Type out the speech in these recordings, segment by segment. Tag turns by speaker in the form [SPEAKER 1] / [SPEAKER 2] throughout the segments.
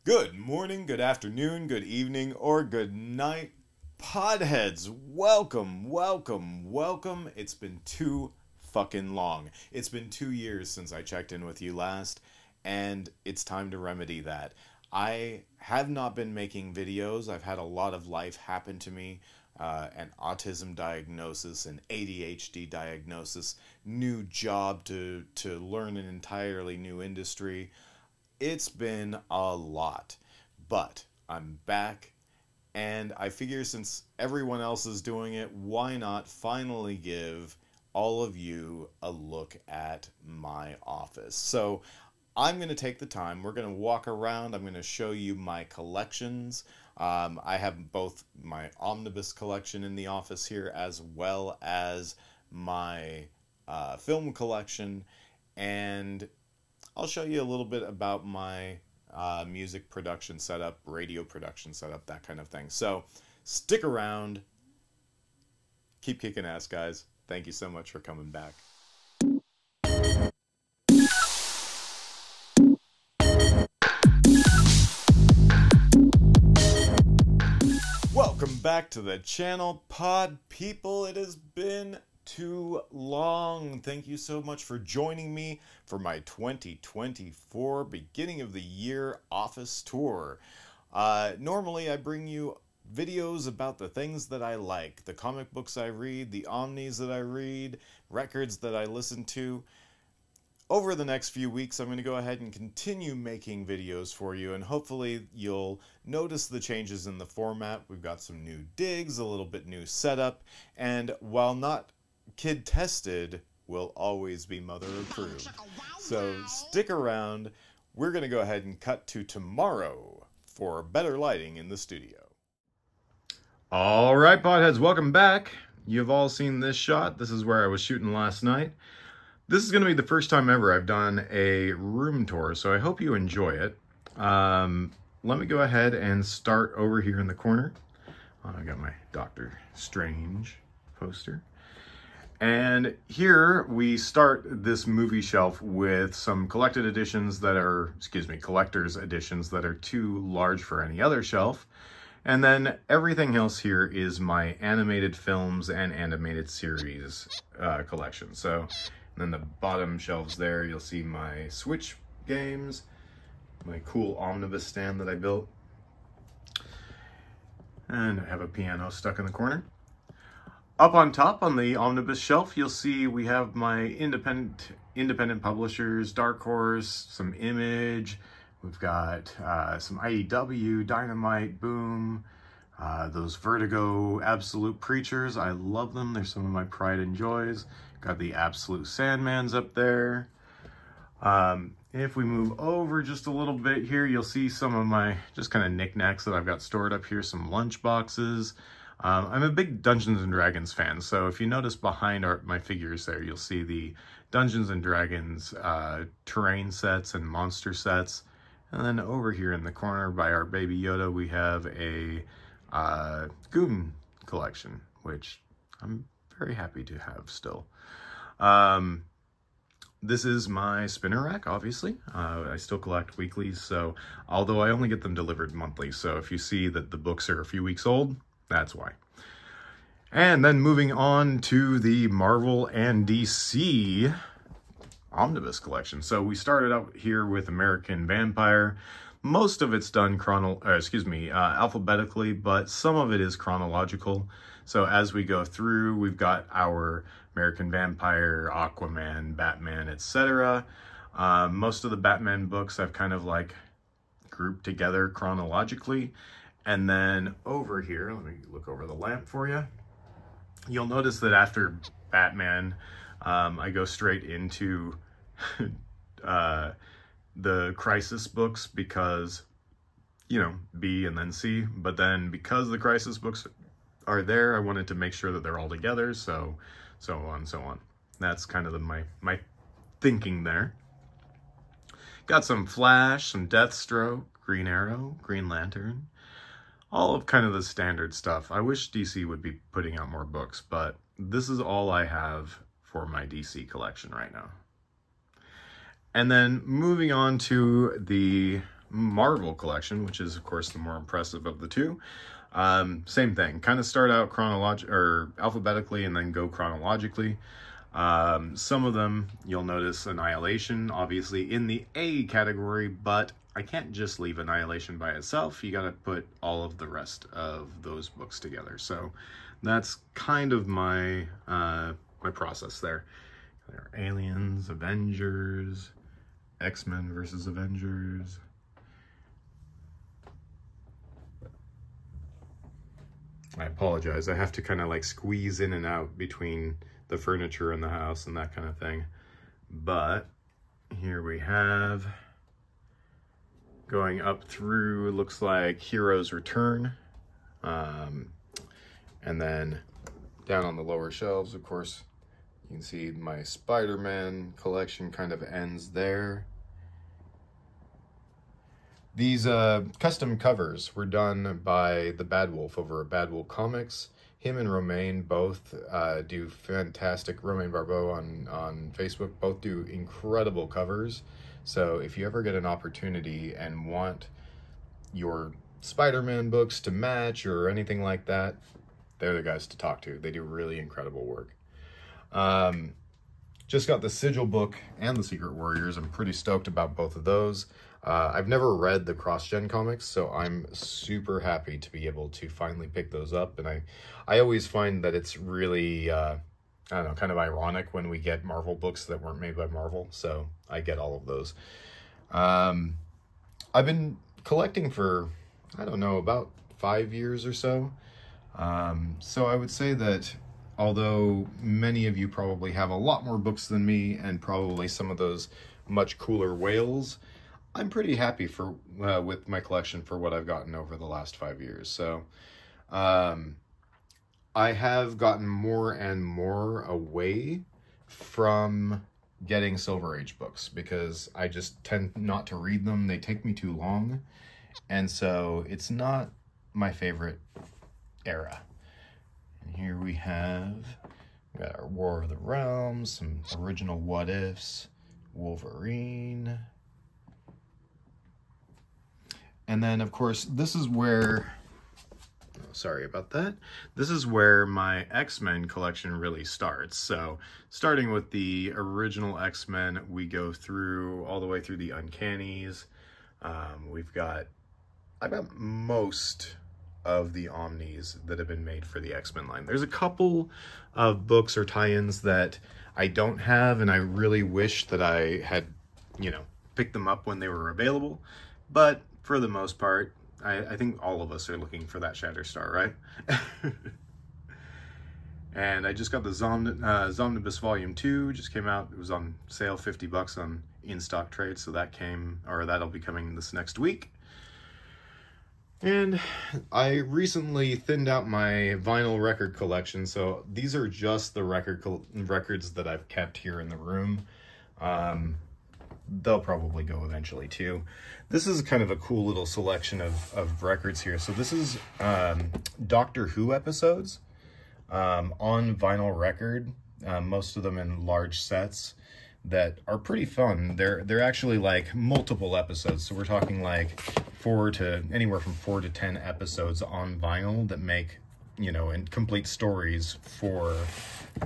[SPEAKER 1] Good morning, good afternoon, good evening, or good night, podheads. Welcome, welcome, welcome. It's been too fucking long. It's been 2 years since I checked in with you last, and it's time to remedy that. I have not been making videos. I've had a lot of life happen to me. An autism diagnosis, an ADHD diagnosis, new job to learn an entirely new industry. It's been a lot, but I'm back, and I figure since everyone else is doing it, why not finally give all of you a look at my office? So I'm going to take the time. We're going to walk around. I'm going to show you my collections. I have both my Omnibus collection in the office here as well as my film collection, and I'll show you a little bit about my music production setup, radio production setup, that kind of thing. So stick around. Keep kicking ass, guys. Thank you so much for coming back. Welcome back to the channel, pod people. It has been too long. Thank you so much for joining me for my 2024 beginning of the year office tour. Normally I bring you videos about the things that I like, the comic books I read, the omnis that I read, records that I listen to. Over the next few weeks, I'm going to go ahead and continue making videos for you, and hopefully you'll notice the changes in the format. We've got some new digs, a little bit new setup, and while not kid tested, will always be mother approved. So stick around. We're going to go ahead and cut to tomorrow for better lighting in the studio. All right, potheads, welcome back. You've all seen this shot. This is where I was shooting last night. This is going to be the first time ever I've done a room tour, so I hope you enjoy it. Let me go ahead and start over here in the corner. I got my Doctor Strange poster. And here we start this movie shelf with some collected editions that are, collector's editions that are too large for any other shelf. And then everything else here is my animated films and animated series collection. So then the bottom shelves there, you'll see my Switch games, my cool Omnibus stand that I built. And I have a piano stuck in the corner. Up on top on the Omnibus shelf, you'll see we have my independent publishers, Dark Horse, some Image. We've got some IDW, Dynamite, Boom, those Vertigo Absolute Preachers. I love them. They're some of my pride and joys. Got the Absolute Sandmans up there. If we move over just a little bit here, you'll see some of my just kind of knickknacks that I've got stored up here, some lunch boxes. I'm a big Dungeons & Dragons fan, so if you notice behind my figures there, you'll see the Dungeons & Dragons terrain sets and monster sets. And then over here in the corner by our baby Yoda, we have a Goon collection, which I'm very happy to have still. This is my spinner rack, obviously. I still collect weeklies, so although I only get them delivered monthly, so if you see that the books are a few weeks old, that's why. And then moving on to the Marvel and DC Omnibus collection. So we started out here with American Vampire. Most of it's done alphabetically, but some of it is chronological. So as we go through, we've got our American Vampire, Aquaman, Batman, etc. Most of the Batman books I've kind of like grouped together chronologically. And then over here, let me look over the lamp for you. You'll notice that after Batman, I go straight into the Crisis books because, you know, B and then C. But then because the Crisis books are there, I wanted to make sure that they're all together. So on, so on. That's kind of my thinking there. Got some Flash, some Deathstroke, Green Arrow, Green Lantern. All of kind of the standard stuff. I wish DC would be putting out more books, but this is all I have for my DC collection right now. And then moving on to the Marvel collection, which is of course the more impressive of the two. Same thing, kind of start out alphabetically and then go chronologically. Some of them you'll notice Annihilation, obviously in the A category, but I can't just leave Annihilation by itself. You gotta put all of the rest of those books together. So that's kind of my my process there. There are Aliens, Avengers, X-Men versus Avengers. I apologize. I have to kind of like squeeze in and out between the furniture in the house and that kind of thing. But here we have, going up through, looks like Heroes Return. And then down on the lower shelves, of course, you can see my Spider-Man collection kind of ends there. These custom covers were done by the Bad Wolf over at Bad Wolf Comics. Him and Romain both do fantastic, Romain Barbeau on Facebook, both do incredible covers. So if you ever get an opportunity and want your Spider-Man books to match or anything like that, they're the guys to talk to. They do really incredible work. Just got the Sigil book and the Secret Warriors. I'm pretty stoked about both of those. I've never read the cross-gen comics, so I'm super happy to be able to finally pick those up. And I always find that it's really, I don't know, kind of ironic when we get Marvel books that weren't made by Marvel, so I get all of those. I've been collecting for, I don't know, about 5 years or so. So I would say that although many of you probably have a lot more books than me and probably some of those much cooler whales, I'm pretty happy with my collection for what I've gotten over the last 5 years. So I have gotten more and more away from getting Silver Age books because I just tend not to read them. They take me too long. And so it's not my favorite era. And here we got our War of the Realms, some original What Ifs, Wolverine. And then, of course, this is where, sorry about that. This is where my X-Men collection really starts. So starting with the original X-Men, we go through all the way through the Uncannies. I've got most of the Omnis that have been made for the X-Men line. There's a couple of books or tie-ins that I don't have, and I really wish that I had, picked them up when they were available. But for the most part, I think all of us are looking for that Shatterstar, right? And I just got the Omnibus Volume 2, just came out. It was on sale, 50 bucks on in-stock trade, so that'll be coming this next week. And I recently thinned out my vinyl record collection, so these are just the records that I've kept here in the room. They'll probably go eventually too. This is kind of a cool little selection of records here. So this is Doctor Who episodes on vinyl record, most of them in large sets that are pretty fun. They're actually like multiple episodes, so we're talking like anywhere from 4 to 10 episodes on vinyl that make, and complete stories for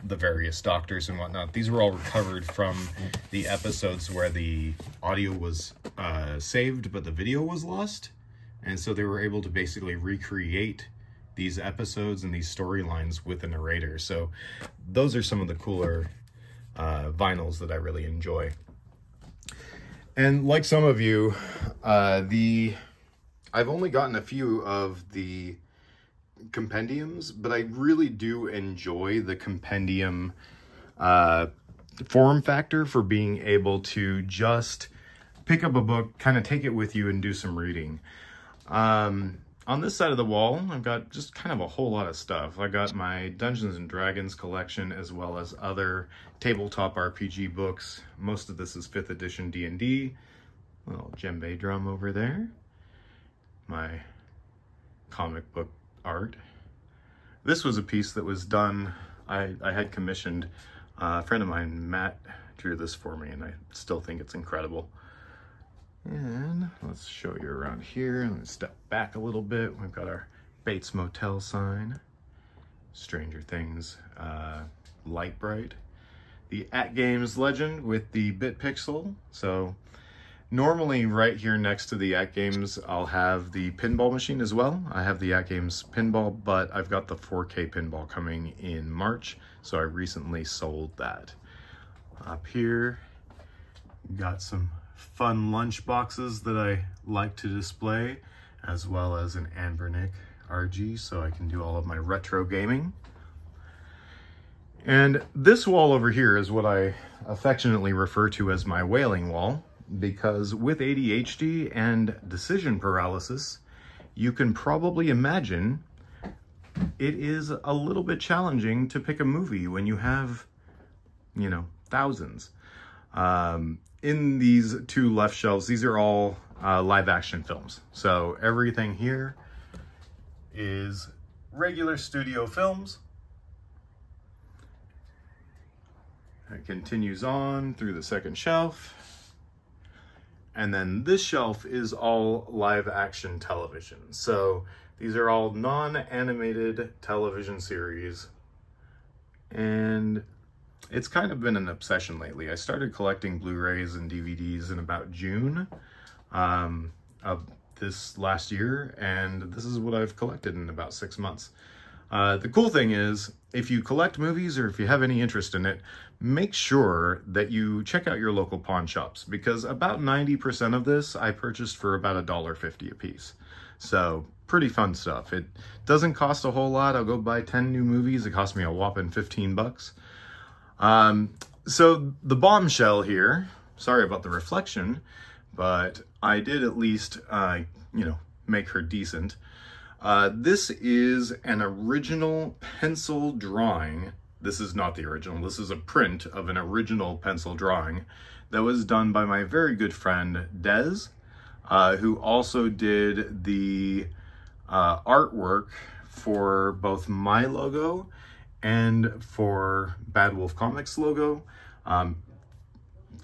[SPEAKER 1] the various doctors and whatnot. These were all recovered from the episodes where the audio was saved but the video was lost, and so they were able to basically recreate these episodes and these storylines with a narrator. So those are some of the cooler vinyls that I really enjoy. And like some of you, I've only gotten a few of the compendiums, but I really do enjoy the compendium form factor for being able to just pick up a book, kind of take it with you and do some reading. On this side of the wall, I've got just kind of a whole lot of stuff. I got my Dungeons and Dragons collection as well as other tabletop RPG books. Most of this is 5th edition D&D. Little djembe drum over there. My comic book art. This was a piece that was done, I had commissioned. A friend of mine, Matt, drew this for me, and I still think it's incredible. And let's show you around here. Let me step back a little bit. We've got our Bates Motel sign. Stranger Things light bright. The At Games legend with the bit pixel. So normally right here next to the At Games, I'll have the pinball machine as well. I have the At Games pinball, but I've got the 4K pinball coming in March. So I recently sold that. Up here, got some fun lunch boxes that I like to display, as well as an Anbernic RG, so I can do all of my retro gaming. And this wall over here is what I affectionately refer to as my wailing wall, because with ADHD and decision paralysis, you can probably imagine it is a little bit challenging to pick a movie when you have, you know, thousands. In these two left shelves, these are all live action films. So everything here is regular studio films. It continues on through the second shelf. And then this shelf is all live action television. So these are all non-animated television series. And it's kind of been an obsession lately. I started collecting Blu-rays and DVDs in about June of this last year, and this is what I've collected in about 6 months. The cool thing is, if you collect movies or if you have any interest in it, make sure that you check out your local pawn shops, because about 90% of this I purchased for about $1.50 a piece. So pretty fun stuff. It doesn't cost a whole lot. I'll go buy 10 new movies. It cost me a whopping 15 bucks. So the bombshell here, sorry about the reflection, but I did at least, you know, make her decent. This is an original pencil drawing. This is not the original. This is a print of an original pencil drawing that was done by my very good friend, Des, who also did the artwork for both my logo and for Bad Wolf Comics logo.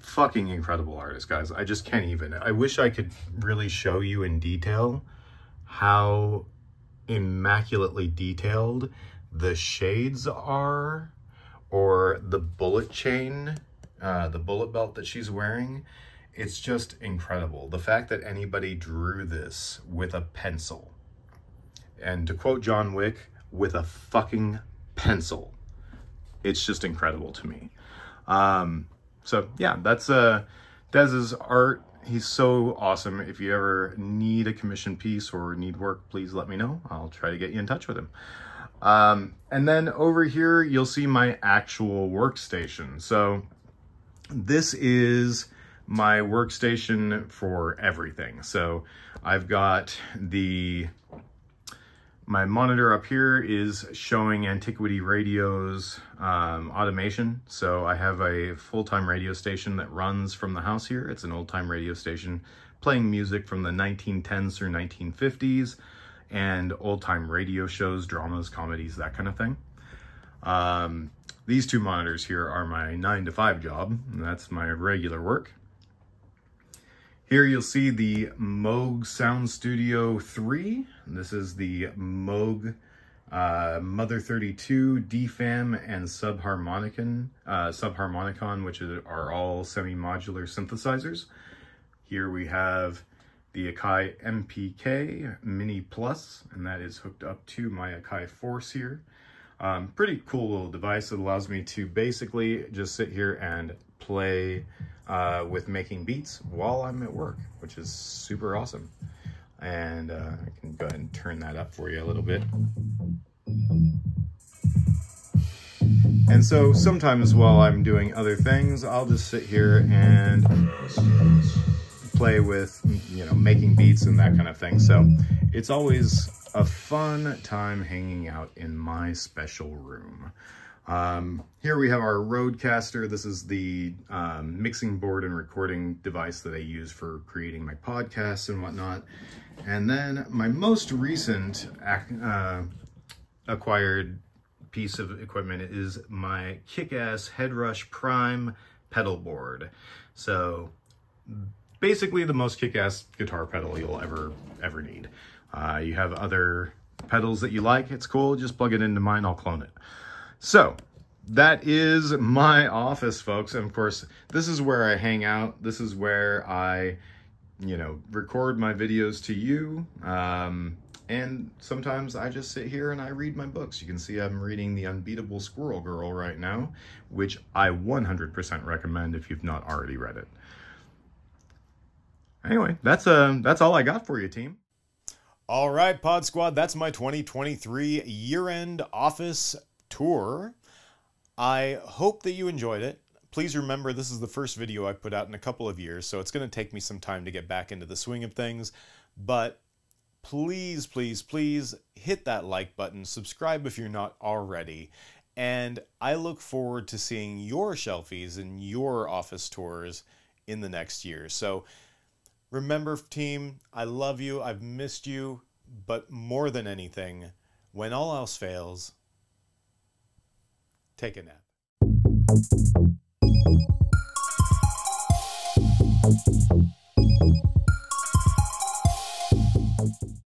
[SPEAKER 1] Fucking incredible artist, guys. I just can't even. I wish I could really show you in detail how immaculately detailed the shades are, or the bullet chain, the bullet belt that she's wearing. It's just incredible. The fact that anybody drew this with a pencil, and to quote John Wick, with a fucking pencil, it's just incredible to me. So yeah, that's Dez's art. He's so awesome. If you ever need a commission piece or need work, please let me know. I'll try to get you in touch with him. And then over here, you'll see my actual workstation. So this is my workstation for everything. So I've got my monitor up here is showing Antiquity Radio's automation. So I have a full-time radio station that runs from the house here. It's an old-time radio station playing music from the 1910s through 1950s and old-time radio shows, dramas, comedies, that kind of thing. These two monitors here are my 9-to-5 job, and that's my regular work. Here you'll see the Moog Sound Studio 3. This is the Moog Mother 32, DFAM, and Subharmonicon, which are all semi-modular synthesizers. Here we have the Akai MPK Mini Plus, and that is hooked up to my Akai Force here. Pretty cool little device that allows me to basically just sit here and play with making beats while I'm at work, which is super awesome. And I can go ahead and turn that up for you a little bit. And so sometimes while I'm doing other things, I'll just sit here and play with, you know, making beats and that kind of thing. So it's always a fun time hanging out in my special room. Here we have our Rodecaster. This is the mixing board and recording device that I use for creating my podcasts and whatnot. And then my most recent acquired piece of equipment is my kick-ass Headrush Prime pedal board. So basically the most kick-ass guitar pedal you'll ever need. You have other pedals that you like, it's cool, just plug it into mine, I'll clone it. So that is my office, folks. And of course, this is where I hang out. This is where I, record my videos to you. And sometimes I just sit here and I read my books. You can see I'm reading The Unbeatable Squirrel Girl right now, which I 100% recommend if you've not already read it. Anyway, that's all I got for you, team. All right, Pod Squad, that's my 2023 year-end office tour. I hope that you enjoyed it. Please remember, this is the first video I put out in a couple of years, so it's going to take me some time to get back into the swing of things. But please, please, please hit that like button, subscribe if you're not already, and I look forward to seeing your shelfies and your office tours in the next year. So remember, team, I love you, I've missed you, but more than anything, when all else fails, take a nap.